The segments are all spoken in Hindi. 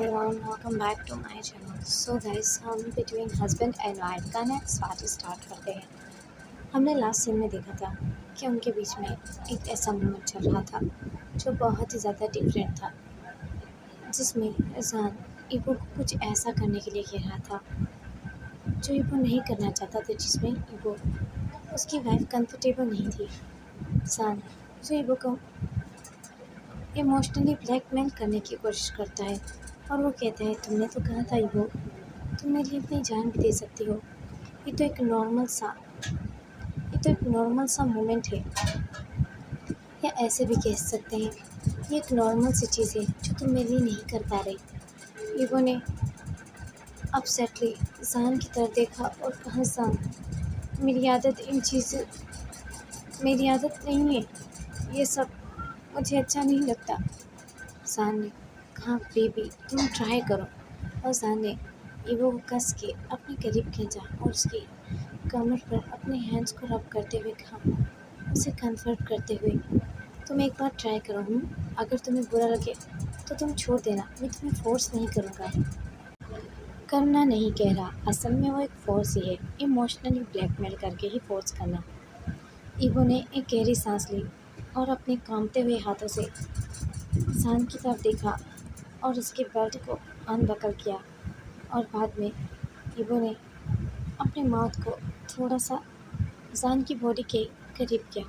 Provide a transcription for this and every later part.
everyone, welcome back to my channel. So guys, हम बिटवीन हस्बैंड एंड वाइफ का नेक्स्ट पार्ट स्टार्ट करते हैं। हमने लास्ट सीन में देखा था कि उनके बीच में एक ऐसा मोमेंट चल रहा था जो बहुत ही ज़्यादा डिफरेंट था, जिसमें इंसान ईगो को कुछ ऐसा करने के लिए कह रहा था जो ईगो नहीं करना चाहता था, जिसमें ईगो उसकी वाइफ कंफर्टेबल नहीं थी। इंसान जो ईगो को इमोशनली ब्लैकमेल करने की कोशिश करता है और वो कहता है, तुमने तो कहा था ईगो, तुम मेरे लिए अपनी जान भी दे सकती हो। ये तो एक नॉर्मल सा मोमेंट है, या ऐसे भी कह सकते हैं ये एक नॉर्मल सी चीज़ है जो तुम मेरे लिए नहीं कर पा रही। ईगो ने अपसेटली जान की तरफ देखा और कहा, जान मेरी आदत नहीं है, ये सब मुझे अच्छा नहीं लगता। जान ने कहा, बेबी तुम ट्राई करो। और जान ने ईगो को कस के अपने करीब खींचा और उसकी कमर पर अपने हैंड्स को रब करते हुए कहा, उसे कंफर्ट करते हुए, तुम एक बार ट्राई करो। अगर तुम्हें बुरा लगे तो तुम छोड़ देना, मैं तुम्हें फोर्स नहीं करूँगा। करना नहीं कह रहा, असल में वो एक फोर्स ही है, इमोशनली ब्लैकमेल करके ही फोर्स करना। ईगो ने एक गहरी सांस ली और अपने कांपते हुए हाथों से जान की तरफ देखा और उसके बेल्ट को अनबकल किया, और बाद में ईगो ने अपने माउथ को थोड़ा सा जान की बॉडी के करीब किया,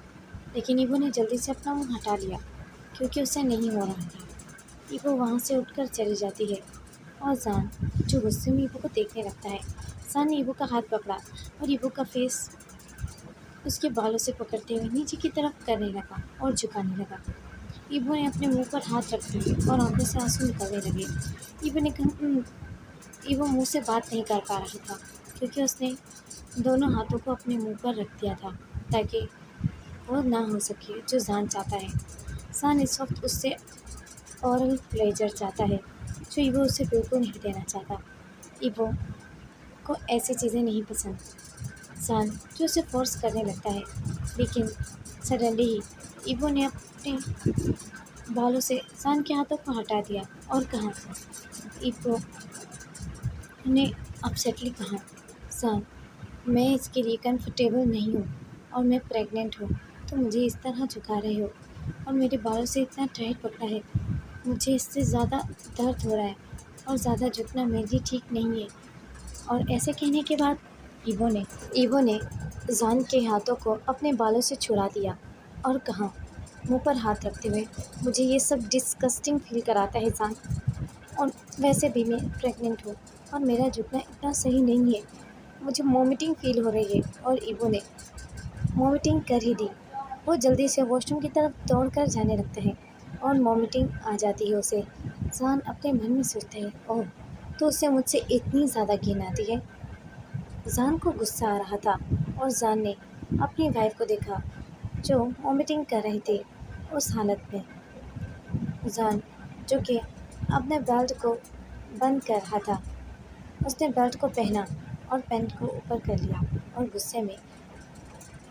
लेकिन ईगो ने जल्दी से अपना मुंह हटा लिया क्योंकि उसे नहीं हो रहा था। ईगो वहाँ से उठकर चली जाती है और जान जो गुस्से में ईगो को देखने लगता है। जान ने ईगो का हाथ पकड़ा और ईगो का फेस उसके बालों से पकड़ते हुए नीचे की तरफ करने लगा और झुकाने लगा। ईगो ने अपने मुंह पर हाथ रख दिए और आंखों से आंसू निकलने लगे। ईगो ने कहा, ईगो मुंह से बात नहीं कर पा रहा था क्योंकि उसने दोनों हाथों को अपने मुंह पर रख दिया था ताकि वो ना हो सके जो जान चाहता है। जान इस वक्त उससे ओरल प्लेजर चाहता है जो ईगो उसे बिल्कुल नहीं देना चाहता। ईगो को ऐसी चीज़ें नहीं पसंद। जान जो उसे फोर्स करने लगता है, लेकिन सडनली ही ईगो ने अपने बालों से जान के हाथों को हटा दिया और कहा, ईगो ने अपसेटली कहा, जान मैं इसके लिए कंफर्टेबल नहीं हूँ और मैं प्रेग्नेंट हूँ, तो मुझे इस तरह झुका रहे हो और मेरे बालों से इतना टाइट पकड़ा है, मुझे इससे ज़्यादा दर्द हो रहा है और ज़्यादा झुकना मेरे लिए ठीक नहीं है। और ऐसे कहने के बाद ईगो ने जान के हाथों को अपने बालों से छुड़ा दिया और कहा, मुंह पर हाथ रखते हुए, मुझे ये सब डिस्गस्टिंग फील कराता है जान, और वैसे भी मैं प्रेग्नेंट हूँ और मेरा झुकना इतना सही नहीं है, मुझे वॉमिटिंग फील हो रही है। और ईगो ने वॉमिटिंग कर ही दी। वो जल्दी से वॉशरूम की तरफ दौड़ कर जाने लगता है और वॉमिटिंग आ जाती है उसे। जान अपने मन में सोचता है, ओह तो उसे मुझसे इतनी ज़्यादा घिन आती है। जान को गुस्सा आ रहा था और जान ने अपनी वाइफ को देखा जो वॉमिटिंग कर रही थी उस हालत में। जान जो कि अपने बेल्ट को बंद कर रहा था, उसने बेल्ट को पहना और पैंट को ऊपर कर लिया और गुस्से में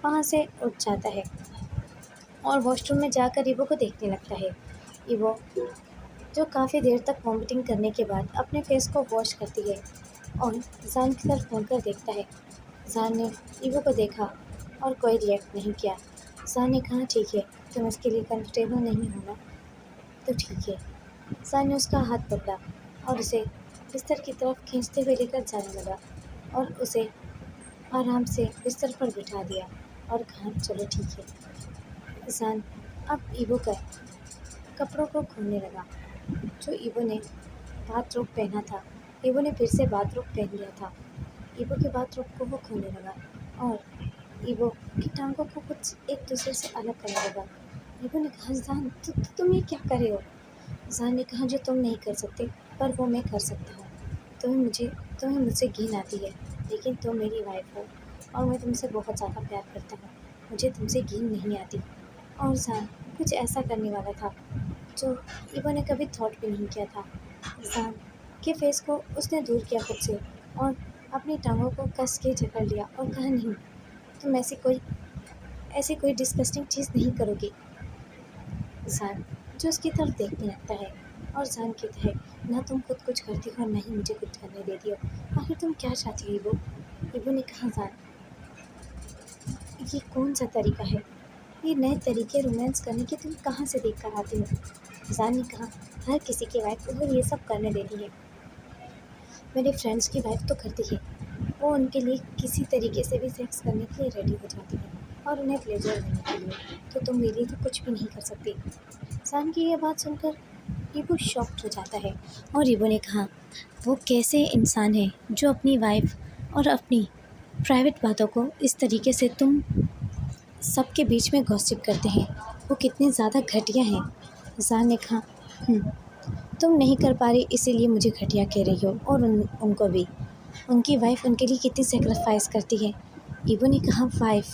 वहाँ से उठ जाता है और वॉशरूम में जाकर ईवो को देखने लगता है। ईवो जो काफ़ी देर तक वॉमिटिंग करने के बाद अपने फेस को वॉश करती है और जान की तरफ घूमकर देखता है। जान ने ईवो को देखा और कोई रिएक्ट नहीं किया। जान ने कहा, ठीक है, तुम इसके लिए कंफर्टेबल नहीं हो ना, तो ठीक है। जान ने उसका हाथ पकड़ा और उसे बिस्तर की तरफ खींचते हुए लेकर जाने लगा और उसे आराम से बिस्तर पर बिठा दिया और कहा, चलो ठीक है। जान अब ईवो का कपड़ों को खोलने लगा जो ईवो ने बाथरोब पहना था। ईवो ने फिर से बाथरोब पहन लिया था। ईवो के बाथरोब को वो खोलने लगा और ईवो की टांगों को कुछ एक दूसरे से अलग करने लगा। ईवो ने कहा, जान तुम ये क्या कर रहे हो? जान ने कहा, जो तुम नहीं कर सकते पर वो मैं कर सकता हूँ। तुम्हें मुझसे घिन आती है, लेकिन तुम मेरी वाइफ हो और मैं तुमसे बहुत ज़्यादा प्यार करता हूँ, मुझे तुमसे घिन नहीं आती। और जान कुछ ऐसा करने वाला था जो ईवो ने कभी थॉट भी नहीं किया था। जान के फेस को उसने दूर किया खुद से और अपनी टांगों को कस के जकड़ लिया और कहा, नहीं, तुम ऐसी कोई डिस्गस्टिंग चीज़ नहीं करोगी। जान जो उसकी तरफ देखने लगता है और जान कहता है, ना तुम खुद कुछ करती हो और ना ही मुझे कुछ करने देती हो, आखिर तुम क्या चाहती हो ईबो? ईबो ने कहा, जान ये कौन सा तरीका है, ये नए तरीके रोमांस करने के तुम कहाँ से देख कर आती हो? जान ने कहा, हर किसी की वाइफ को ये सब करने देती है, मेरे फ्रेंड्स की वाइफ तो करती है, वो उनके लिए किसी तरीके से भी सेक्स करने के लिए रेडी हो जाती है और उन्हें प्लेजर देने के लिए, तो तुम मेरे लिए तो कुछ भी नहीं कर सकती। जान की यह बात सुनकर ईबो शॉक्ड हो जाता है और ईबो ने कहा, वो कैसे इंसान है जो अपनी वाइफ और अपनी प्राइवेट बातों को इस तरीके से तुम सबके बीच में गॉसिप करते हैं, वो कितने ज़्यादा घटिया हैं। जान ने कहा, तुम नहीं कर पा रही इसीलिए मुझे घटिया कह रही हो, और उनको भी, उनकी वाइफ उनके लिए कितनी सेक्रीफाइस करती है। ईबो ने कहा, वाइफ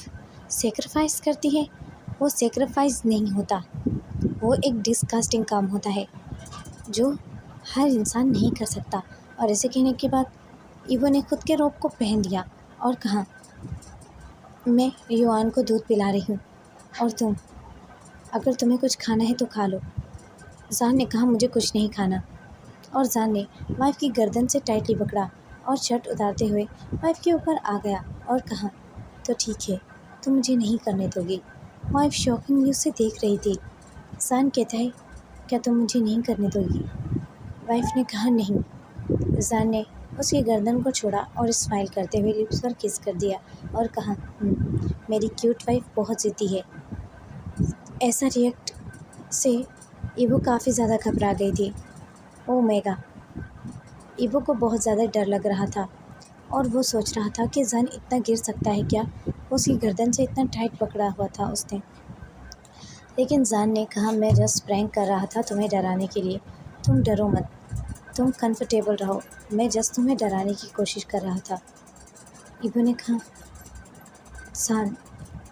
सेक्रीफाइस करती है? वो सेक्रीफाइस नहीं होता, वो एक डिस्कास्टिंग काम होता है जो हर इंसान नहीं कर सकता। और ऐसे कहने के बाद ईबो ने खुद के रोब को पहन लिया और कहा, मैं युआन को दूध पिला रही हूँ और तुम, अगर तुम्हें कुछ खाना है तो खा लो। जान ने कहा, मुझे कुछ नहीं खाना। और जान ने वाइफ की गर्दन से टाइटली पकड़ा और शर्ट उतारते हुए वाइफ के ऊपर आ गया और कहा, तो ठीक है, तुम मुझे नहीं करने दोगी। वाइफ शॉकिंगली उसे देख रही थी। जान कहता है, क्या तुम मुझे नहीं करने दोगी? वाइफ ने कहा, नहीं। जान ने उसकी गर्दन को छोड़ा और स्माइल करते हुए लिप्स पर किस कर दिया और कहा, मेरी क्यूट वाइफ बहुत ज़िद्दी है। ऐसा रिएक्ट से ईबो काफ़ी ज़्यादा घबरा गई थी। ओ मेगा, ईबो को बहुत ज़्यादा डर लग रहा था और वो सोच रहा था कि जान इतना गिर सकता है क्या, उसकी गर्दन से इतना टाइट पकड़ा हुआ था उसने। लेकिन जान ने कहा, मैं जस्ट प्रैंक कर रहा था तुम्हें डराने के लिए, तुम डरो मत, तुम कंफर्टेबल रहो, मैं जस्ट तुम्हें डराने की कोशिश कर रहा था। ईबो ने कहा, जान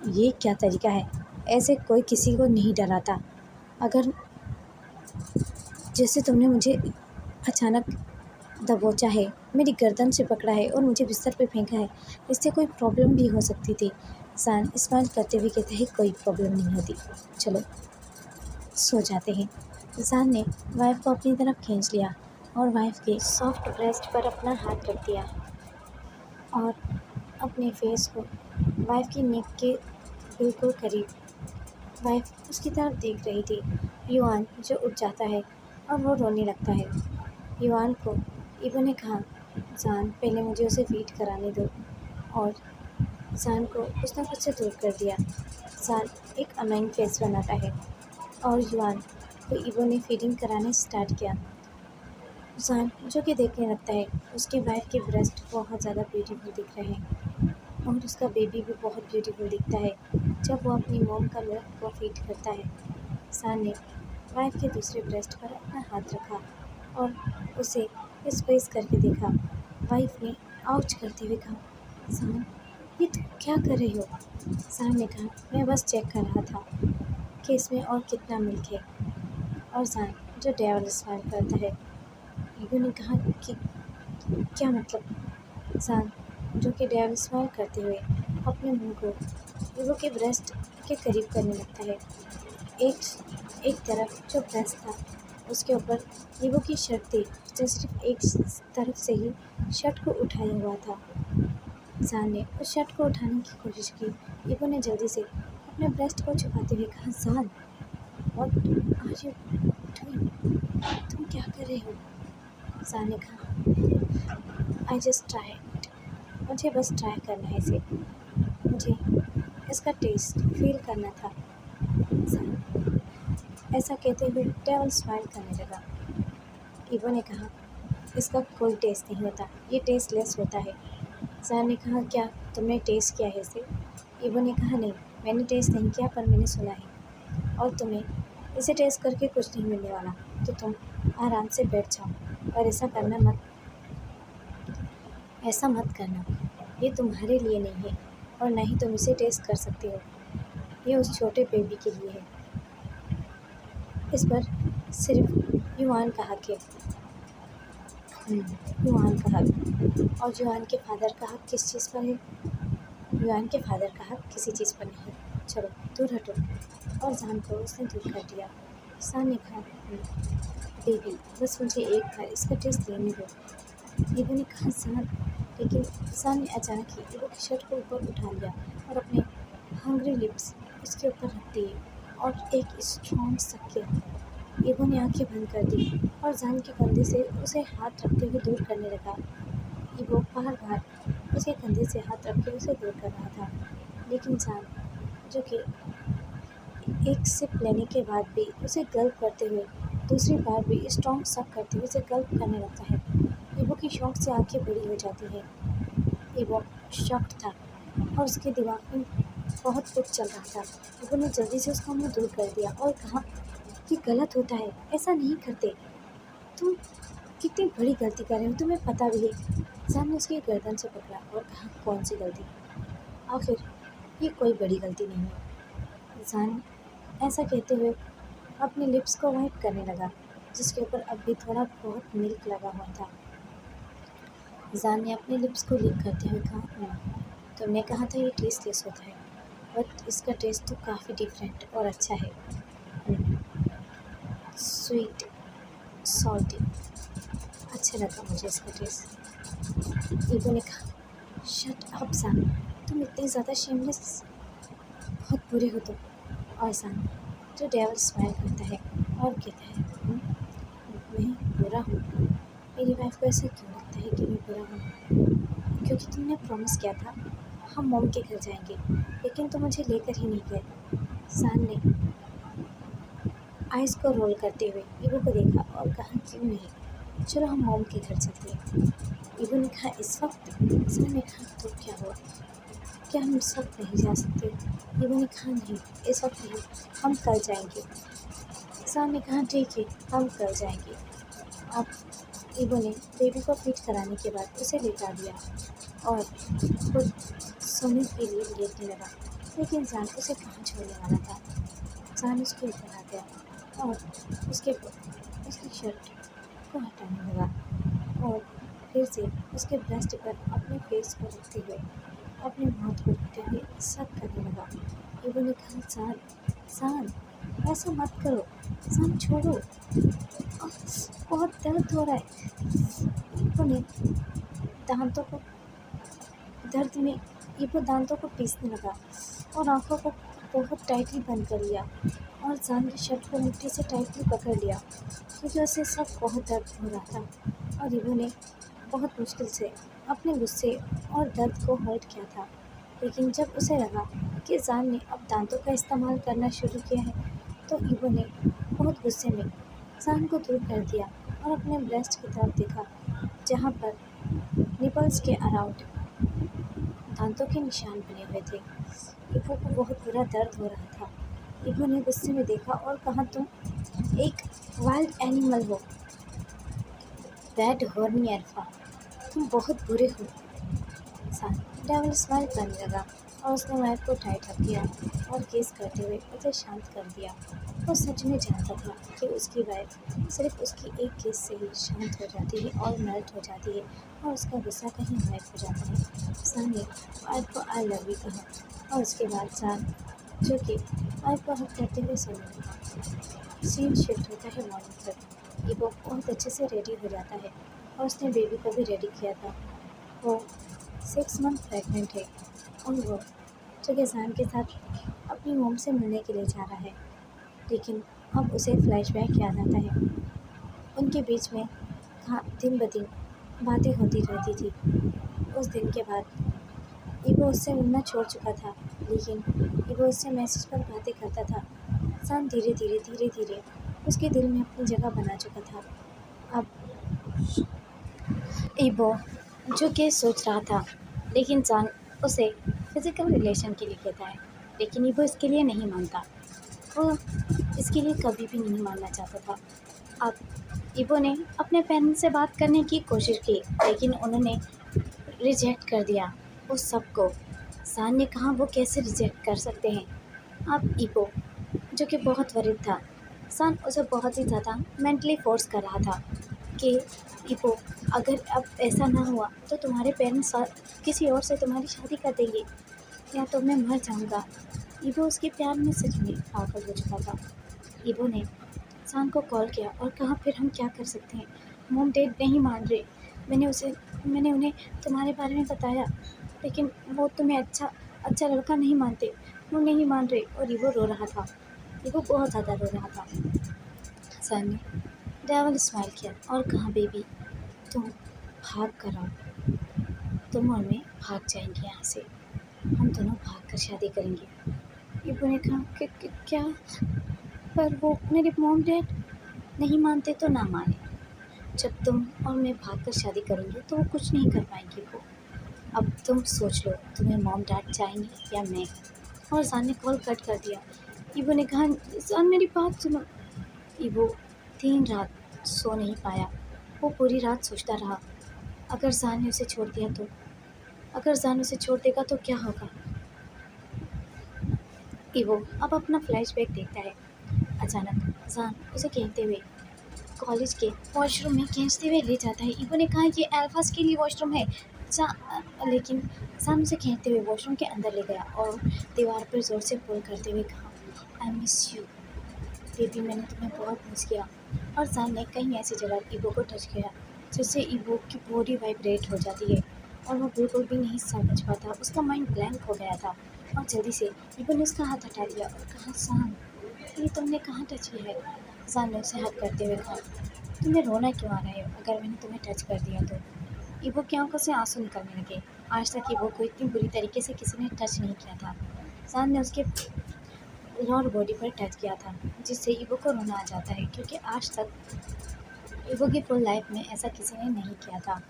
ये क्या तरीका है, ऐसे कोई किसी को नहीं डराता। अगर जैसे तुमने मुझे अचानक दबोचा है, मेरी गर्दन से पकड़ा है और मुझे बिस्तर पे फेंका है, इससे कोई प्रॉब्लम भी हो सकती थी। जान स्माइल करते हुए कहते हैं, कोई प्रॉब्लम नहीं होती, चलो सो जाते हैं। जान ने वाइफ को अपनी तरफ खींच लिया और वाइफ के सॉफ्ट ब्रेस्ट पर अपना हाथ रख दिया और अपने फेस को वाइफ की नेक के बिल्कुल करीब, वाइफ उसकी तरफ देख रही थी। युआन जो उठ जाता है और वो रोने लगता है। युआन को ईबो ने कहा, जान पहले मुझे उसे फीड कराने दो, और जान को उसने खुद से दूर कर दिया। जान एक अनोइंग फेस बनाता है और युआन को ईबो ने फीडिंग कराने स्टार्ट किया। जान जो कि देखने लगता है, उसके वाइफ के ब्रेस्ट बहुत ज़्यादा ब्यूटीफुल दिख रहे हैं और उसका बेबी भी बहुत ब्यूटीफुल दिखता है जब वो अपनी मोम का मिल्क को फीड करता है। जान ने वाइफ के दूसरे ब्रेस्ट पर अपना हाथ रखा और उसे स्क्वीज़ करके देखा। वाइफ ने आउच करते हुए कहा, जान ये तुम क्या कर रही हो? जान ने कहा, मैं बस चेक कर रहा था कि इसमें और कितना मिल्क है। और जान जो डेविल स्माइल करता है। ईबो ने कहा कि क्या मतलब? जान जो कि डेविल स्माइल करते हुए अपने मुंह को ईबो के ब्रेस्ट के करीब करने लगता है। एक तरफ जो ब्रेस्ट था उसके ऊपर ईबो की शर्ट थी, जो सिर्फ एक तरफ से ही शर्ट को उठाया हुआ था। जान ने उस शर्ट को उठाने की कोशिश की। ईबो ने जल्दी से अपने ब्रेस्ट को छुपाते हुए कहा, जान व्हाट आर यू डूइंग? तुम क्या कर रहे हो? जान ने कहा, आई जस्ट ट्राइड, मुझे बस ट्राई करना है इसे, मुझे इसका टेस्ट फील करना था। जान ऐसा कहते हुए डेविल स्माइल करने लगा। ईबो ने कहा, इसका कोई टेस्ट नहीं होता, ये टेस्टलेस होता है। जान ने कहा, क्या तुमने टेस्ट किया है इसे? ईबो ने कहा, नहीं, मैंने टेस्ट नहीं किया, पर मैंने सुना है, और तुम्हें इसे टेस्ट करके कुछ नहीं मिलने वाला, तो तुम आराम से बैठ जाओ और ऐसा मत करना, ये तुम्हारे लिए नहीं है और ना ही तुम इसे टेस्ट कर सकते हो, ये उस छोटे बेबी के लिए है। इस पर सिर्फ युआन का हक है, युआन का हक। और युआन के फादर का हक किस चीज़ पर है? युआन के फादर का हक किसी चीज़ पर नहीं। चलो दूर हटो। और जान को उसने दूर कर दिया। जान ने कहा, बेबी बस मुझे एक बार इसका टेस्ट लेने दो। ईवो ने कहा सान, लेकिन सान ने अचानक ही ईवो की शर्ट को ऊपर उठा लिया और अपने हंग्री लिप्स उसके ऊपर रख दिए और एक स्ट्रॉन्ग सा किया। ईवो ने आंखें बंद कर दी और जान के कंधे से उसे हाथ रखते हुए दूर करने लगा। ईवो बार बार उसके कंधे से हाथ रख के उसे दूर कर रहा था, लेकिन जान, जो कि एक सिप लेने के बाद भी उसे गल्प करते हुए दूसरी बार भी स्ट्रॉन्ग सक करते हुए उसे गल्प करने लगता है। ईवो की शौक से आंखें बड़ी हो जाती है। ईवो शॉक्ड था और उसके दिमाग में बहुत कुछ चल रहा था। ईवो ने जल्दी से उसका मुंह दूर कर दिया और कहा कि गलत होता है, ऐसा नहीं करते, तुम कितनी बड़ी गलती कर रहे हो, तुम्हें पता भी है। जान ने उसकी गर्दन से पकड़ा और कहा कौन सी गलती, आखिर ये कोई बड़ी गलती नहीं है। जान ऐसा कहते हुए अपने लिप्स को वाइप करने लगा, जिसके ऊपर अब भी थोड़ा बहुत मिल्क लगा हुआ था। जान ने अपने लिप्स को लिक करते हुए कहा तुमने कहा था ये टेस्टलेस होता है, बट इसका टेस्ट तो काफ़ी डिफरेंट और अच्छा है। स्वीट, सॉल्टी, अच्छा लगा मुझे इसका टेस्ट। ईवो ने कहा शट अप जान, तुम इतने ज़्यादा शेमलेस, बहुत बुरे हो तुम। और जान जो डेविल स्माइल करता है और कहता है मैं बुरा हूँ, मेरी वाइफ को ऐसा क्यों लगता है कि मैं बुरा हूँ? क्योंकि तुमने प्रॉमिस किया था हम मॉम के घर जाएंगे, लेकिन तुम मुझे लेकर ही नहीं गए। सान ने आइस को रोल करते हुए ईवो को देखा और कहा क्यों नहीं, चलो हम मॉम के घर चलते हैं। ईवो ने कहा इस वक्त? सान ने कहा तो क्या हुआ, क्या हम इस वक्त नहीं जा सकते? ईवो ने कहा नहीं, इस वक्त नहीं, हम कल जाएंगे। सान ने कहा ठीक है, हम कल जाएंगे। अब ईवो ने बेबी को फीड कराने के बाद उसे लेटा दिया और खुद सोने के लिए लेटने लगा, लेकिन जान उसे कहाँ छोड़ने वाला था। जान उसके ऊपर आ गया और उसकी शर्ट को हटाने लगा और फिर से उसके ब्रेस्ट पर अपने फेस को रखते हुए अपने हाथ को रखते हुए सब करने लगा। ईवो ने कहा सान, सान ऐसा मत करो, सान छोड़ो, बहुत दर्द हो रहा है। ईवो ने दांतों को दर्द में ईवो दांतों को पीसने लगा और आंखों को बहुत टाइटली बंद कर लिया और जान की शर्ट को मुट्ठी से टाइटली पकड़ लिया, क्योंकि उसे सब बहुत दर्द हो रहा था और ईवो ने बहुत मुश्किल से अपने गुस्से और दर्द को होल्ड किया था। लेकिन जब उसे लगा कि जान ने अब दांतों का इस्तेमाल करना शुरू किया है, तो ईवो ने बहुत गुस्से में जान को दूर कर दिया और अपने ब्रेस्ट की तरफ देखा, जहाँ पर निपल्स के अराउंड दांतों के निशान बने हुए थे। ईवो को बहुत बुरा दर्द हो रहा था। ईवो ने गुस्से में देखा और कहा तुम एक वाइल्ड एनिमल हो, बैड हॉर्नी अल्फा, तुम बहुत बुरे हो। सान डेविल स्माइल करने लगा और उसने वाइफ को टाइट रख दिया और किस करते हुए उसे शांत कर दिया। वो सच में जानता था कि उसकी वाइफ सिर्फ उसकी एक किस से ही शांत हो जाती है और मेल्ट हो जाती है और उसका गुस्सा कहीं गायब हो जाता है। सान ने वाइफ को आई लव यू कहा और उसके बाद सान, जो कि वाइफ को हक करते हुए सोने लगा। सीन शिफ्ट होता है मॉर्निंग पर। ईवो बहुत अच्छे से रेडी हो जाता है और उसने बेबी को भी रेडी किया था। वो 6 मंथ प्रेग्नेंट है और वो जगह जान के साथ अपनी मोम से मिलने के लिए जा रहा है, लेकिन अब उसे फ्लैशबैक याद आता है। उनके बीच में दिन ब दिन बातें होती रहती थी। उस दिन के बाद ईवो उससे मिलना छोड़ चुका था, लेकिन ईवो उससे मैसेज पर बातें करता था। जान धीरे धीरे उसके दिल में अपनी जगह बना चुका था। अब ईवो जो कि सोच रहा था, लेकिन जान उसे फिज़िकल रिलेशन के लिए कहता है, लेकिन ईवो इसके लिए नहीं मानता। वो इसके लिए कभी भी नहीं मानना चाहता था। अब ईवो ने अपने पेरेंट्स से बात करने की कोशिश की, लेकिन उन्होंने रिजेक्ट कर दिया उस सबको। जान ने कहा वो कैसे रिजेक्ट कर सकते हैं। अब ईवो जो कि बहुत वरीड था, जान उसे बहुत ही ज़्यादा मेंटली फोर्स कर रहा था कि ईवो अगर अब ऐसा ना हुआ तो तुम्हारे पेरेंट्स किसी और से तुम्हारी शादी कर देंगे या तो मैं मर जाऊंगा। ईवो उसके प्यार में सच में पागल हो चुका था। ईवो ने सान को कॉल किया और कहा फिर हम क्या कर सकते हैं, मॉम डैड नहीं मान रहे। मैंने उन्हें तुम्हारे बारे में बताया, लेकिन वो तुम्हें अच्छा अच्छा लड़का नहीं मानते, वो नहीं मान रहे। और ईवो रो रहा था, ईवो बहुत ज़्यादा रो रहा था। सान ने डेविल स्माइल किया और कहा बेबी तुम भाग कर आओ, तुम और मैं भाग जाएंगे यहाँ से, हम दोनों भाग कर शादी करेंगे। ईवो ने कहा क्या, पर वो मेरे मॉम डैड नहीं मानते तो ना माने, जब तुम और मैं भाग कर शादी करेंगे तो वो कुछ नहीं कर पाएंगे। वो अब तुम सोच लो, तुम्हें मॉम डैड चाहेंगे या मैं। और जान ने कॉल कट कर दिया। ईवो ने कहा जान मेरी बात सुनो। ईवो 3 रात सो नहीं पाया, वो पूरी रात सोचता रहा, अगर जान ने उसे छोड़ दिया तो, अगर जान उसे छोड़ देगा तो क्या होगा। ईवो अब अपना फ्लैशबैक देखता है। अचानक जान उसे कहते हुए कॉलेज के वॉशरूम में खींचते हुए ले जाता है। ईवो ने कहा ये अल्फाज के लिए वॉशरूम है, लेकिन जान उसे खींचते हुए वॉशरूम के अंदर ले गया और दीवार पर जोर से पुल करते हुए कहा आई मिस यू बेबी, मैंने तुम्हें बहुत मिस किया। और जान ने कहीं ऐसी जगह ईवो को टच किया जिससे ईवो की बॉडी वाइब्रेट हो जाती है और वो बिल्कुल भी नहीं समझ पाता, उसका माइंड ब्लैंक हो गया था। और जल्दी से ईवो ने उसका हाथ हटा दिया और कहा जान ये तुमने कहाँ टच किया है। जान ने उसे हक करते हुए कहा तुम्हें रोना क्यों आ रहा है, अगर मैंने तुम्हें टच कर दिया तो। ईवो की आंखों से आंसू निकलने लगे। आज तक ईवो को इतनी बुरी तरीके से किसी ने टच नहीं किया था। जान ने उसके लोअर बॉडी पर टच किया था, जिससे ईवो को रोना आ जाता है, क्योंकि आज तक ईवो की फुल लाइफ में ऐसा किसी ने नहीं किया था।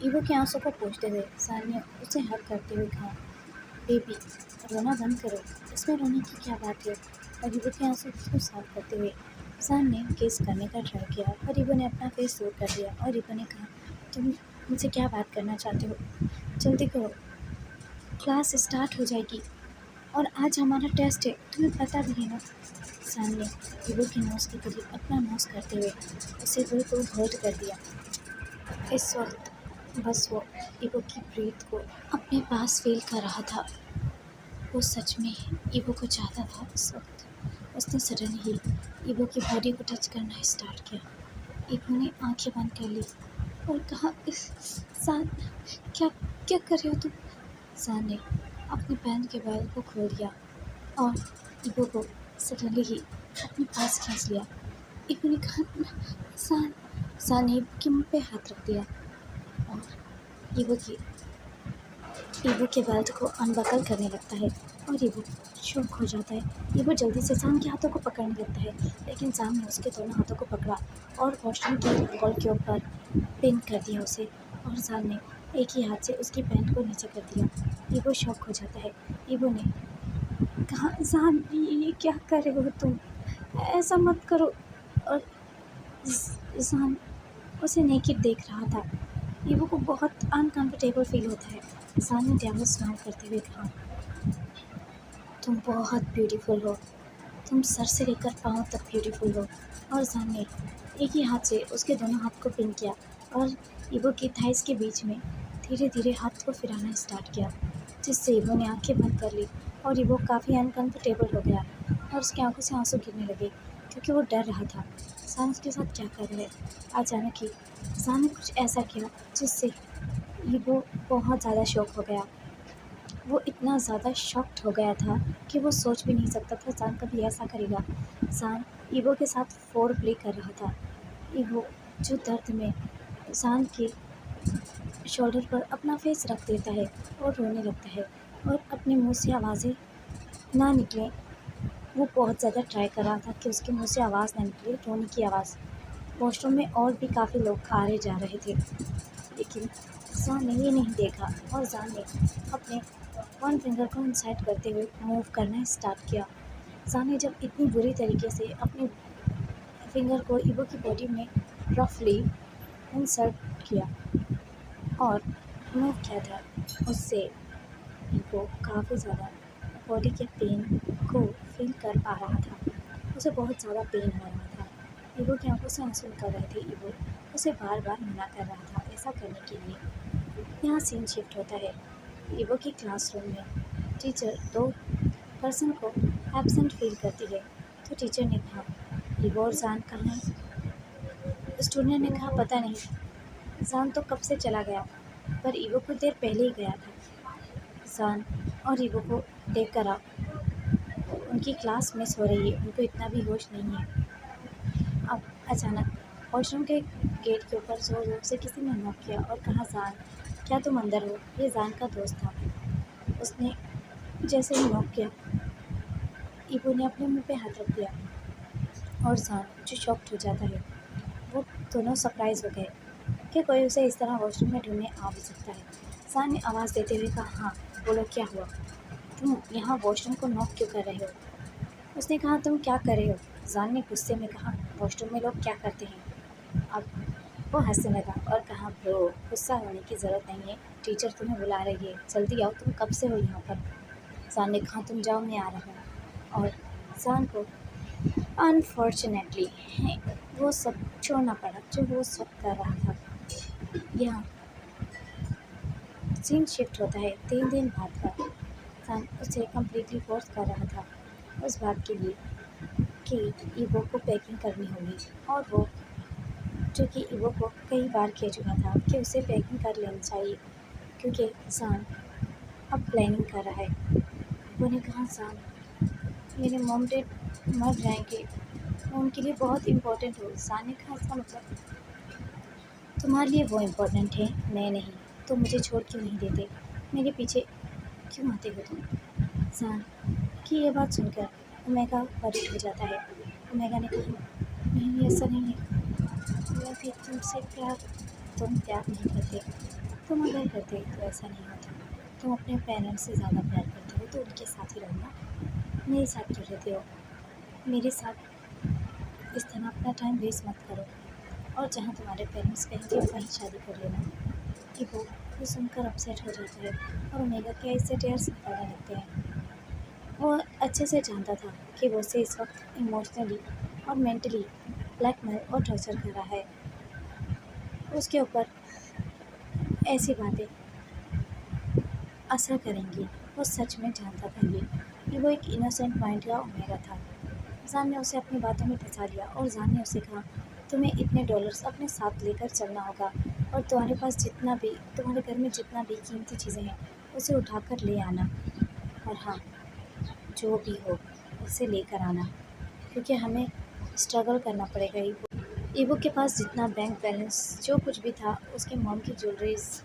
ईवो के आंसू को पोंछते हुए जान ने उसे हक करते हुए कहा बेबी रोना बंद करो, इसमें रोने की क्या बात है। और ईवो के आंसू को साफ करते हुए जान ने किस करने का ट्राई किया और ईवो ने अपना फेस दूर कर दिया। और ईवो ने कहा तुम मुझसे क्या बात करना चाहते हो, जल्दी करो, क्लास स्टार्ट हो जाएगी और आज हमारा टेस्ट है, तुम्हें पता भी है ना। जान ने ईवो के नोज़ के करीब अपना नोज़ करते हुए उसे बिल्कुल होल्ड कर दिया। इस वक्त बस वो ईवो की ब्रीथ को अपने पास फील कर रहा था। वो सच में ईवो को चाहता था। इस वक्त उसने सडन ही ईवो की बॉडी को टच करना स्टार्ट किया। ईवो ने आंखें बंद कर ली और कहा जान क्या क्या कर रहे हो तुम। जान ने अपने पैंट के बैल को खोल दिया और ईवो को सडनली ही अपने पास खींच लिया। ईवो ने कहा जान ने ईवो के मुंह पे हाथ रख दिया और ईवो के बेल्ट को अनबकल करने लगता है और ईवो शॉक हो जाता है। ईवो जल्दी से जान के हाथों को पकड़ने लगता है, लेकिन जान ने उसके दोनों हाथों को पकड़ा और वॉशरूम की वॉल के ऊपर पिन कर दिया उसे। और जान ने एक ही हाथ से उसकी पैंट को नीचे कर दिया। ईवो शॉक हो जाता है। ईवो ने कहा जान ये क्या कर रहे हो तुम, ऐसा मत करो। और जान उसे नेकेड देख रहा था। ईवो को बहुत अनकंफर्टेबल फील होता है। जान ने डेविल स्माइल करते हुए कहा तुम बहुत ब्यूटीफुल हो, तुम सर से लेकर पाँव तक ब्यूटीफुल हो। और जान ने एक ही हाथ से उसके दोनों हाथ को पिन किया और ईवो की थाइस के बीच में धीरे धीरे हाथ को फिराना स्टार्ट किया, जिससे ईवो ने आंखें बंद कर ली और ईवो काफ़ी अनकंफर्टेबल हो गया और उसकी आंखों से आंसू गिरने लगे, क्योंकि वो डर रहा था जान उसके साथ क्या कर रहा है। अचानक ही जान ने कुछ ऐसा किया जिससे ईवो बहुत ज़्यादा शॉक हो गया। वो इतना ज़्यादा शॉक्ड हो गया था कि वो सोच भी नहीं सकता था जान कभी ऐसा करेगा। जान ईवो के साथ फोर प्ले कर रहा था। ईवो जो दर्द में जान के शोल्डर पर अपना फेस रख देता है और रोने लगता है और अपने मुंह से आवाज़ें ना निकले। वो बहुत ज़्यादा ट्राई कर रहा था कि उसके मुंह से आवाज़ ना निकले, रोने की आवाज़। वॉशरूम में और भी काफ़ी लोग आ रहे जा रहे थे, लेकिन जान ने ये नहीं देखा और जान ने अपने वन फिंगर को इंसर्ट करते हुए मूव करना स्टार्ट किया। जान ने जब इतनी बुरी तरीके से अपने फिंगर को ईवो की बॉडी में रफली इंसर्ट किया और मूव किया था, उससे ईवो काफ़ी ज़्यादा बॉडी के पेन को फील कर पा रहा था। उसे बहुत ज़्यादा पेन हो रहा था। ईवो की आंखों से आंसू निकल रहे थे। ईवो उसे बार बार मना कर रहा था ऐसा करने के लिए। यहाँ सीन शिफ्ट होता है ईवो की क्लासरूम में। टीचर 2 पर्सन को एब्सेंट फील करती है, तो टीचर ने कहा, ईवो और जान कहाँ है? स्टूडेंट ने कहा, पता नहीं, जान तो कब से चला गया, पर ईवो कुछ देर पहले ही गया था। जान और ईवो को देख कर उनकी क्लास मिस हो रही है, उनको इतना भी होश नहीं है। अब अचानक वॉशरूम के गेट के ऊपर ज़ोर ज़ोर से किसी ने नॉक किया और कहा, जान क्या तुम अंदर हो? ये जान का दोस्त था। उसने जैसे ही नॉक किया, ईवो ने अपने मुंह पे हाथ रख दिया और जान जो शॉक्ड हो जाता है, वो दोनों सरप्राइज़ हो गए कि कोई उसे इस तरह वॉशरूम में ढूंढने आ भी सकता है। जान ने आवाज़ देते हुए कहा, हाँ बोलो, क्या हुआ? तुम यहाँ वॉशरूम को नॉक क्यों कर रहे हो? उसने कहा, तुम क्या कर रहे हो? जान ने गुस्से में कहा, वॉशरूम में लोग क्या करते हैं? अब वो हंसने लगा और कहा, ब्रो गुस्सा होने की ज़रूरत नहीं है, टीचर तुम्हें बुला रही है, जल्दी आओ, तुम कब से हो यहाँ पर? जान ने कहा, तुम जाओ, मैं आ रहा हूँ। और जान को अनफॉर्चुनेटली वो सब छोड़ना पड़ा जो वो सब कर रहा था। यहाँ सीन शिफ्ट होता है 3 दिन बाद का। जान उसे कम्प्लीटली फोर्स कर रहा था उस बात के लिए कि ईवो को पैकिंग करनी होगी, और वो जो कि ईवो को कई बार कह चुका था कि उसे पैकिंग कर लेनी चाहिए, क्योंकि जान अब प्लानिंग कर रहा है। ईवो ने कहा, जान मेरे मॉम डैड मर जाएंगे, मैं उनके लिए बहुत इम्पोर्टेंट हूँ। जान ने कहा, इसका मतलब तुम्हारे लिए वो इम्पोर्टेंट है, मैं नहीं, तो मुझे छोड़ क्यों नहीं देते, मेरे पीछे क्यों आते हो तुम? जान की ये बात सुनकर ओमेगा वरीड हो जाता है। ओमेगा ने कहा, नहीं ऐसा नहीं है, मैं भी तुमसे तुम प्यार नहीं करते, तुम अगर करते तो ऐसा नहीं होता, तुम अपने पेरेंट्स से ज़्यादा प्यार करते हो तो उनके साथ ही रहो ना, मेरे साथ क्यों रहते हो? मेरे साथ इस तरह अपना टाइम वेस्ट मत करो, और जहाँ तुम्हारे पेरेंट्स कहेंगे वहीं शादी कर लेना। कि वो सुनकर अपसेट हो जाता है और ओमेगा के इससे टेयर्स निकलने लगते हैं। वो अच्छे से जानता था कि वो उसे इस वक्त इमोशनली और मेंटली ब्लैकमेल और टॉर्चर कर रहा है। उसके ऊपर ऐसी बातें असर करेंगी, वो सच में जानता था ये कि वो एक इनोसेंट माइंड का ओमेगा था। जान ने उसे अपनी बातों में फंसा लिया और जान ने उसे कहा, तुम्हें इतने डॉलर्स अपने साथ लेकर चलना होगा, और तुम्हारे पास जितना भी, तुम्हारे घर में जितना भी कीमती चीज़ें हैं उसे उठाकर ले आना, और हाँ जो भी हो उसे लेकर आना, क्योंकि हमें स्ट्रगल करना पड़ेगा। ईवो के पास जितना बैंक बैलेंस जो कुछ भी था, उसके मॉम की ज्वेलरीज,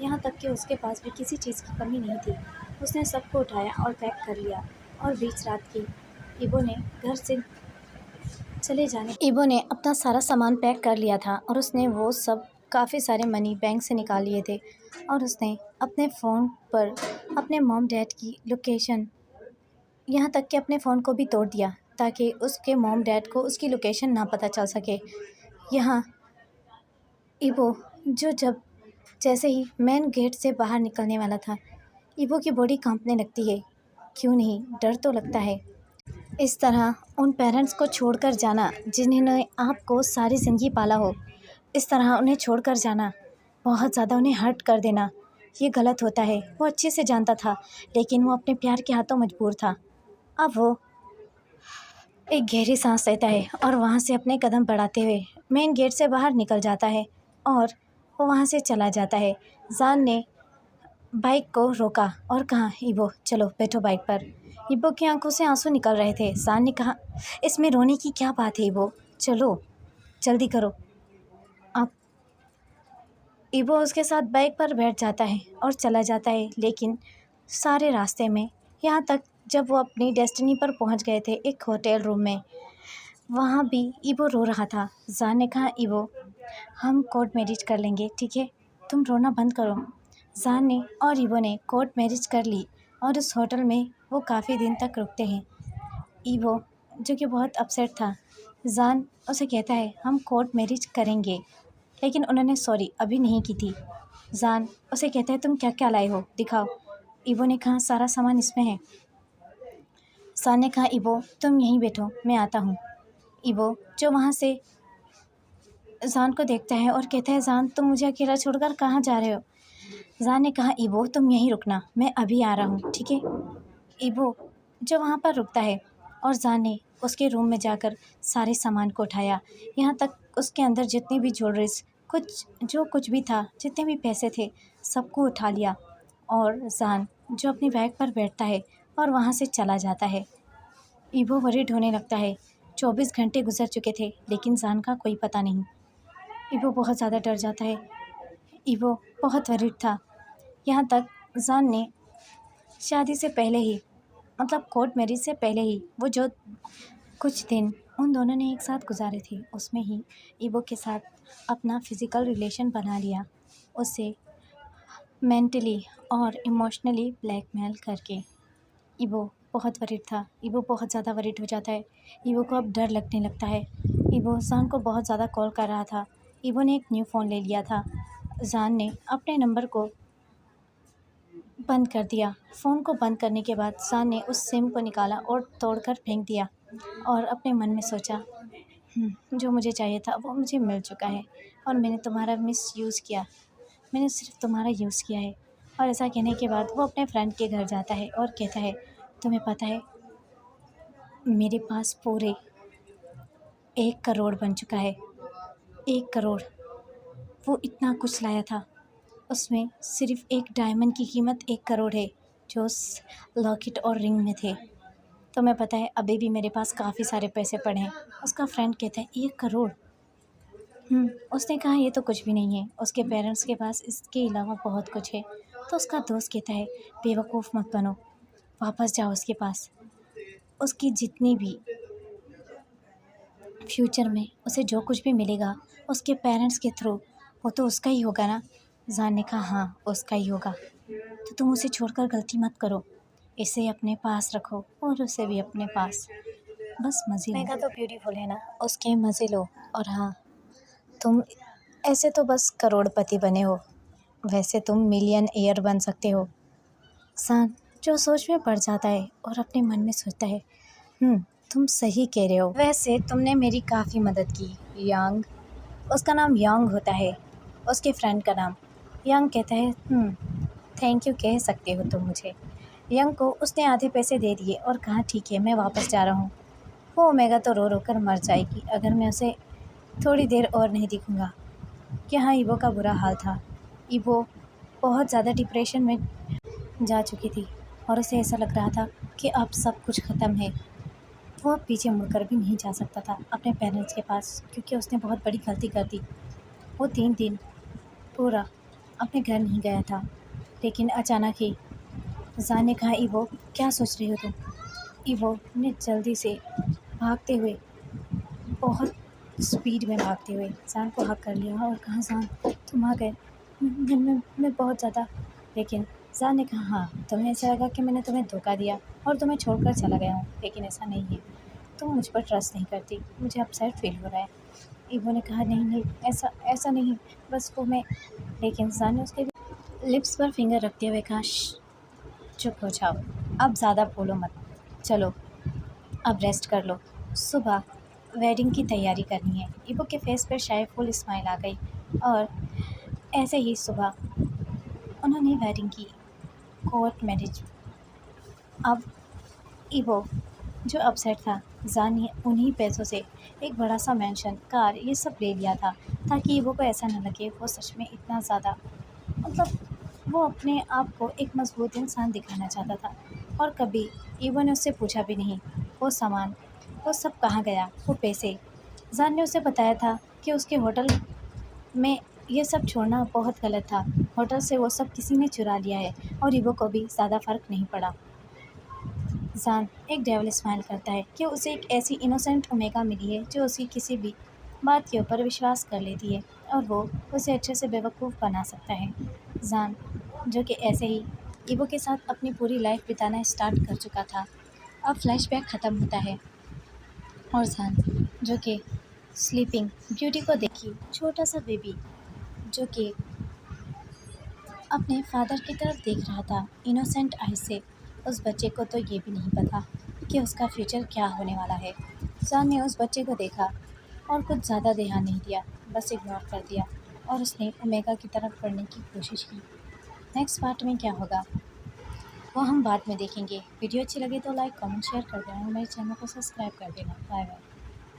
यहाँ तक कि उसके पास भी किसी चीज़ की कमी नहीं थी। उसने सबको उठाया और पैक कर लिया, और बीच रात की ईवो ने घर से चले जाने ईवो ने अपना सारा सामान पैक कर लिया था, और उसने वो सब काफ़ी सारे मनी बैंक से निकाल लिए थे, और उसने अपने फ़ोन पर अपने मॉम डैड की लोकेशन, यहाँ तक कि अपने फ़ोन को भी तोड़ दिया ताकि उसके मॉम डैड को उसकी लोकेशन ना पता चल सके। यहाँ ईवो जब जैसे ही मेन गेट से बाहर निकलने वाला था, ईवो की बॉडी कांपने लगती है। क्यों नहीं, डर तो लगता है। इस तरह उन पेरेंट्स को छोड़कर जाना जिन्होंने आपको सारी ज़िंदगी पाला हो, इस तरह उन्हें छोड़कर जाना, बहुत ज़्यादा उन्हें हर्ट कर देना, ये गलत होता है। वो अच्छे से जानता था, लेकिन वो अपने प्यार के हाथों मजबूर था। अब वो एक गहरी सांस लेता है और वहाँ से अपने कदम बढ़ाते हुए मेन गेट से बाहर निकल जाता है, और वो वहाँ से चला जाता है। जान ने बाइक को रोका और कहा, ईवो चलो बैठो बाइक पर। ईवो की आंखों से आंसू निकल रहे थे। जान ने कहा, इसमें रोने की क्या बात है ईवो, चलो जल्दी करो। अब ईवो उसके साथ बाइक पर बैठ जाता है और चला जाता है, लेकिन सारे रास्ते में, यहाँ तक जब वो अपनी डेस्टिनी पर पहुँच गए थे एक होटल रूम में, वहाँ भी ईवो रो रहा था। जान ने कहा, ईवो हम कोर्ट मैरिज कर लेंगे, ठीक है, तुम रोना बंद करो। जान ने और ईवो ने कोर्ट मैरिज कर ली, और उस होटल में वो काफ़ी दिन तक रुकते हैं। ईवो जो कि बहुत अपसेट था, जान उसे कहता है हम कोर्ट मैरिज करेंगे, लेकिन उन्होंने सॉरी अभी नहीं की थी। जान उसे कहता है तुम क्या क्या लाए हो, दिखाओ। ईवो ने कहा, सारा सामान इसमें है। जान ने कहा, ईवो तुम यहीं बैठो, मैं आता हूँ। ईवो जो वहाँ से जान को देखता है और कहता है, जान तुम मुझे अकेला छोड़कर कहाँ जा रहे हो? जान ने कहा, ईवो तुम यहीं रुकना, मैं अभी आ रहा हूँ, ठीक है। ईवो जो वहाँ पर रुकता है, और जान ने उसके रूम में जाकर सारे सामान को उठाया, यहाँ तक उसके अंदर जितनी भी ज्वेलरीज, कुछ भी था, जितने भी पैसे थे, सबको उठा लिया। और जान जो अपनी बैग पर बैठता है और वहाँ से चला जाता है। ईवो वरीड होने लगता है। 24 घंटे गुजर चुके थे लेकिन जान का कोई पता नहीं। ईवो बहुत ज़्यादा डर जाता है। ईवो बहुत वरीड था। यहाँ तक जान ने शादी से पहले ही, मतलब कोर्ट मैरिज से पहले ही, वो जो कुछ दिन उन दोनों ने एक साथ गुजारे थे उसमें ही ईवो के साथ अपना फिज़िकल रिलेशन बना लिया, उसे मेंटली और इमोशनली ब्लैकमेल करके। ईवो बहुत वरीड था। ईवो बहुत ज़्यादा वरीड हो जाता है। ईवो को अब डर लगने लगता है। ईवो जान को बहुत ज़्यादा कॉल कर रहा था। ईवो ने एक न्यू फ़ोन ले लिया था। जान ने अपने नंबर को बंद कर दिया। फ़ोन को बंद करने के बाद जान ने उस सिम को निकाला और तोड़कर फेंक दिया और अपने मन में सोचा, जो मुझे चाहिए था वो मुझे मिल चुका है और मैंने तुम्हारा मिसयूज़ किया, मैंने सिर्फ तुम्हारा यूज़ किया है। और ऐसा कहने के बाद वो अपने फ्रेंड के घर जाता है और कहता है, तुम्हें पता है मेरे पास पूरे 1 करोड़ बन चुका है। 1 करोड़, वो इतना कुछ लाया था, उसमें सिर्फ एक डायमंड की कीमत 1 करोड़ है जो उस लॉकेट और रिंग में थे। तुम्हें पता है अभी भी मेरे पास काफ़ी सारे पैसे पड़े हैं। उसका फ्रेंड कहता है 1 करोड़। उसने कहा ये तो कुछ भी नहीं है, उसके पेरेंट्स के पास इसके अलावा बहुत कुछ है। तो उसका दोस्त कहता है बेवकूफ़ मत बनो, वापस जाओ उसके पास। उसकी जितनी भी फ्यूचर में उसे जो कुछ भी मिलेगा उसके पेरेंट्स के थ्रू, वो तो उसका ही होगा ना। जान ने कहा हाँ उसका ही होगा, तो तुम उसे छोड़कर गलती मत करो, इसे अपने पास रखो और उसे भी अपने पास, बस मज़े लो। मेगा तो ब्यूटीफुल है ना, उसके मज़े लो। और हाँ, तुम ऐसे तो बस करोड़पति बने हो, वैसे तुम मिलियन एयर बन सकते हो। सान जो सोच में पड़ जाता है और अपने मन में सोचता है, तुम सही कह रहे हो, वैसे तुमने मेरी काफ़ी मदद की। यांग, उसका नाम यांग होता है, उसके फ्रेंड का नाम। यांग कहता है थैंक यू कह सकते हो तुम मुझे। यंग को उसने आधे पैसे दे दिए और कहा ठीक है मैं वापस जा रहा हूँ। वो ओमेगा तो रो रो कर मर जाएगी अगर मैं उसे थोड़ी देर और नहीं दिखूँगा। यहाँ ईवो का बुरा हाल था। ईवो बहुत ज़्यादा डिप्रेशन में जा चुकी थी और उसे ऐसा लग रहा था कि अब सब कुछ ख़त्म है। वो अब पीछे मुड़कर भी नहीं जा सकता था अपने पेरेंट्स के पास, क्योंकि उसने बहुत बड़ी गलती कर दी। वो 3 दिन पूरा अपने घर नहीं गया था, लेकिन अचानक ही जान ने कहा ईवो क्या सोच रही हो तुम। ईवो ने जल्दी से भागते हुए, बहुत स्पीड में भागते हुए जान को हक कर लिया और कहा जान तुम आ गए, मैं बहुत ज़्यादा। लेकिन जान ने कहा हाँ तुम्हें ऐसा लगा कि मैंने तुम्हें धोखा दिया और तुम्हें छोड़कर चला गया हूँ, लेकिन ऐसा नहीं है, तुम मुझ पर ट्रस्ट नहीं करती, मुझे अपसेट फील हो रहा है। ईवो ने कहा नहीं ऐसा नहीं, बस वो मैं। लेकिन जान ने उसके लिप्स पर फिंगर रखते हुए कहा चुप हो जाओ, अब ज़्यादा बोलो मत, चलो अब रेस्ट कर लो, सुबह वेडिंग की तैयारी करनी है। ईवो के फेस पर शायद फुल स्माइल आ गई और ऐसे ही सुबह उन्होंने वेडिंग की, कोर्ट मैरिज। अब ईवो जो अपसेट था, जान ने उन्हीं पैसों से एक बड़ा सा मेंशन, कार, ये सब ले लिया था ताकि ईवो को ऐसा न लगे वो सच में इतना ज़्यादा, मतलब वो अपने आप को एक मजबूत इंसान दिखाना चाहता था। और कभी ईवो ने उससे पूछा भी नहीं वो सामान, वो सब कहाँ गया, वो पैसे। जान ने उसे बताया था कि उसके होटल में ये सब छोड़ना बहुत गलत था, होटल से वो सब किसी ने चुरा लिया है और ईवो को भी ज़्यादा फ़र्क नहीं पड़ा। जान एक डेविल स्माइल करता है कि उसे एक ऐसी इनोसेंट ओमेगा मिली है जो उसकी किसी भी बात के ऊपर विश्वास कर लेती है और वो उसे अच्छे से बेवकूफ़ बना सकता है। जान जो कि ऐसे ही ईवो के साथ अपनी पूरी लाइफ बिताना स्टार्ट कर चुका था, अब फ्लैशबैक ख़त्म होता है और जान जो कि स्लीपिंग ब्यूटी को देखी, छोटा सा बेबी जो कि अपने फादर की तरफ देख रहा था इनोसेंट आई से। उस बच्चे को तो ये भी नहीं पता कि उसका फ्यूचर क्या होने वाला है। जान ने उस बच्चे को देखा और कुछ ज़्यादा ध्यान नहीं दिया, बस इग्नोर कर दिया और उसने ओमेगा की तरफ बढ़ने की कोशिश की। नेक्स्ट पार्ट में क्या होगा वो हम बाद में देखेंगे। वीडियो अच्छी लगे तो लाइक कमेंट शेयर कर देना और मेरे चैनल को सब्सक्राइब कर देना। Bye bye.